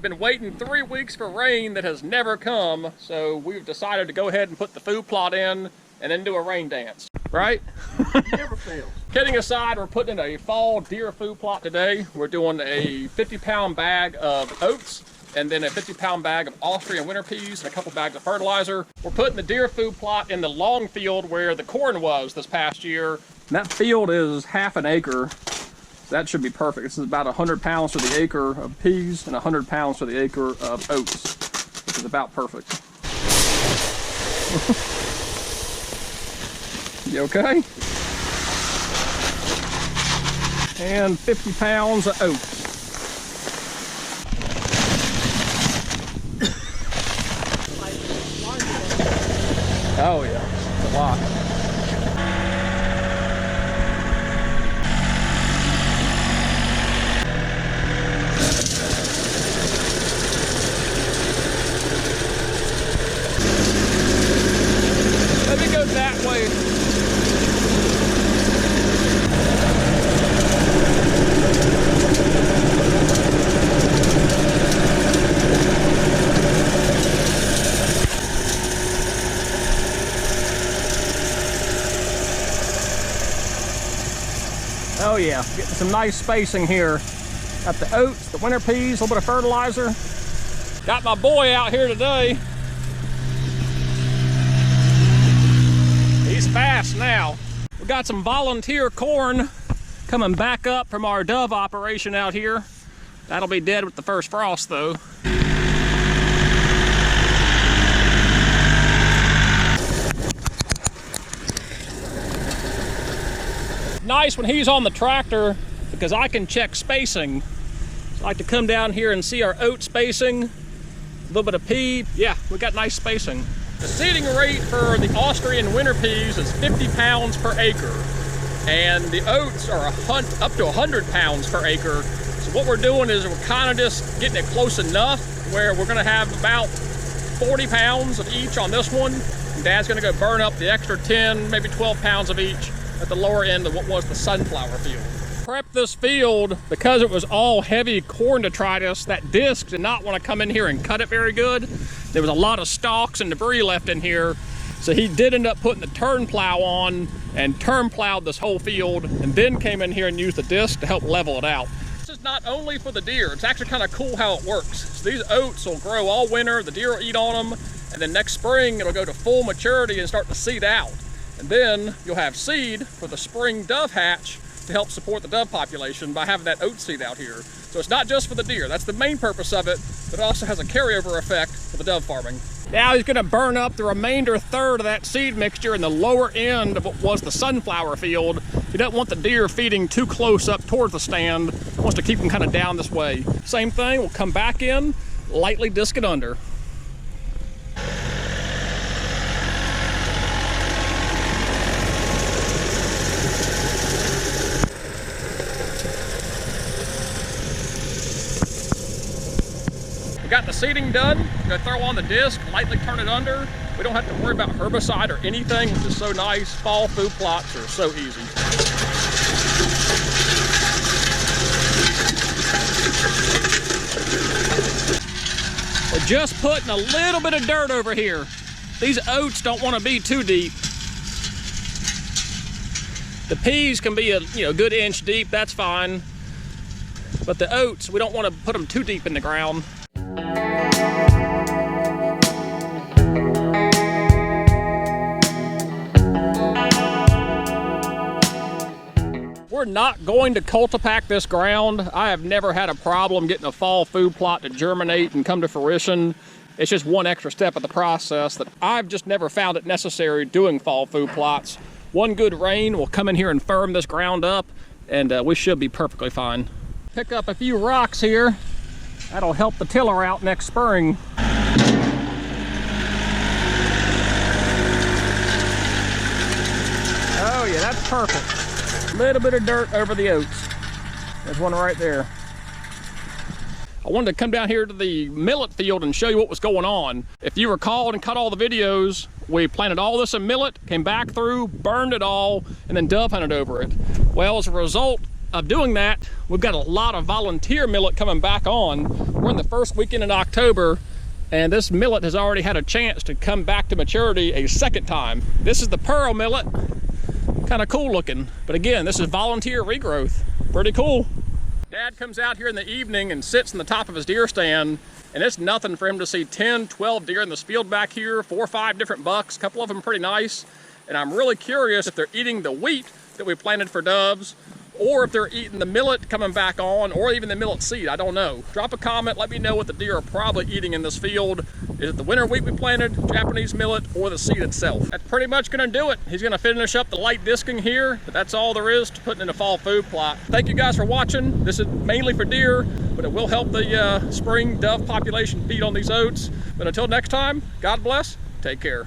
We've been waiting 3 weeks for rain that has never come, so we've decided to go ahead and put the food plot in and then do a rain dance, right? Never fails. Kidding aside, we're putting in a fall deer food plot today. We're doing a 50-pound bag of oats and then a 50-pound bag of Austrian winter peas and a couple bags of fertilizer. We're putting the deer food plot in the long field where the corn was this past year. And that field is half an acre. So that should be perfect. This is about 100 pounds for the acre of peas and 100 pounds for the acre of oats, which is about perfect. You okay? And 50 pounds of oats. Oh yeah, it's a lot. Let me go that way. Oh yeah, getting some nice spacing here. Got the oats, the winter peas, a little bit of fertilizer. Got my boy out here today. He's fast now. We got some volunteer corn coming back up from our dove operation out here. That'll be dead with the first frost though. Nice when he's on the tractor because I can check spacing. So I like to come down here and see our oat spacing, a little bit of pea. Yeah, we got nice spacing. The seeding rate for the Austrian winter peas is 50 pounds per acre, and the oats are up to 100 pounds per acre. So what we're doing is we're kind of just getting it close enough where we're gonna have about 40 pounds of each on this one. And Dad's gonna go burn up the extra 10, maybe 12 pounds of each at the lower end of what was the sunflower field. Prep this field because it was all heavy corn detritus. That disc did not want to come in here and cut it very good. There was a lot of stalks and debris left in here. So he did end up putting the turn plow on and turn plowed this whole field and then came in here and used the disc to help level it out. This is not only for the deer, it's actually kind of cool how it works. So these oats will grow all winter, the deer will eat on them, and then next spring it'll go to full maturity and start to seed out. And then you'll have seed for the spring dove hatch to help support the dove population by having that oat seed out here. So it's not just for the deer, that's the main purpose of it, but it also has a carryover effect for the dove farming. Now he's gonna burn up the remainder third of that seed mixture in the lower end of what was the sunflower field. He doesn't want the deer feeding too close up towards the stand. He wants to keep them kind of down this way. Same thing, we'll come back in, lightly disc it under. Got the seeding done. I'm gonna throw on the disc, lightly turn it under. We don't have to worry about herbicide or anything, which is so nice. Fall food plots are so easy. We're just putting a little bit of dirt over here. These oats don't want to be too deep. The peas can be a good inch deep, that's fine. But the oats, we don't want to put them too deep in the ground. We're not going to cultipack this ground. I have never had a problem getting a fall food plot to germinate and come to fruition. It's just one extra step of the process that I've just never found it necessary doing fall food plots. One good rain will come in here and firm this ground up, and we should be perfectly fine. Pick up a few rocks here. That'll help the tiller out next spring. Oh yeah, that's perfect. A little bit of dirt over the oats. There's one right there. I wanted to come down here to the millet field and show you what was going on. If you recall and cut all the videos, we planted all this in millet, came back through, burned it all, and then dove hunted over it. Well, as a result, of doing that, we've got a lot of volunteer millet coming back on. We're in the first weekend in October, and this millet has already had a chance to come back to maturity a second time. This is the pearl millet, kind of cool looking. But again, this is volunteer regrowth, pretty cool. Dad comes out here in the evening and sits on the top of his deer stand, and it's nothing for him to see 10, 12 deer in this field back here, 4 or 5 different bucks, a couple of them pretty nice. And I'm really curious if they're eating the wheat that we planted for doves, or if they're eating the millet coming back on, or even the millet seed. I don't know. Drop a comment, let me know what the deer are probably eating in this field. Is it the winter wheat we planted, Japanese millet, or the seed itself? That's pretty much gonna do it. He's gonna finish up the light disking here, but that's all there is to putting in a fall food plot. Thank you guys for watching. This is mainly for deer, but it will help the spring dove population feed on these oats. But until next time, God bless, take care.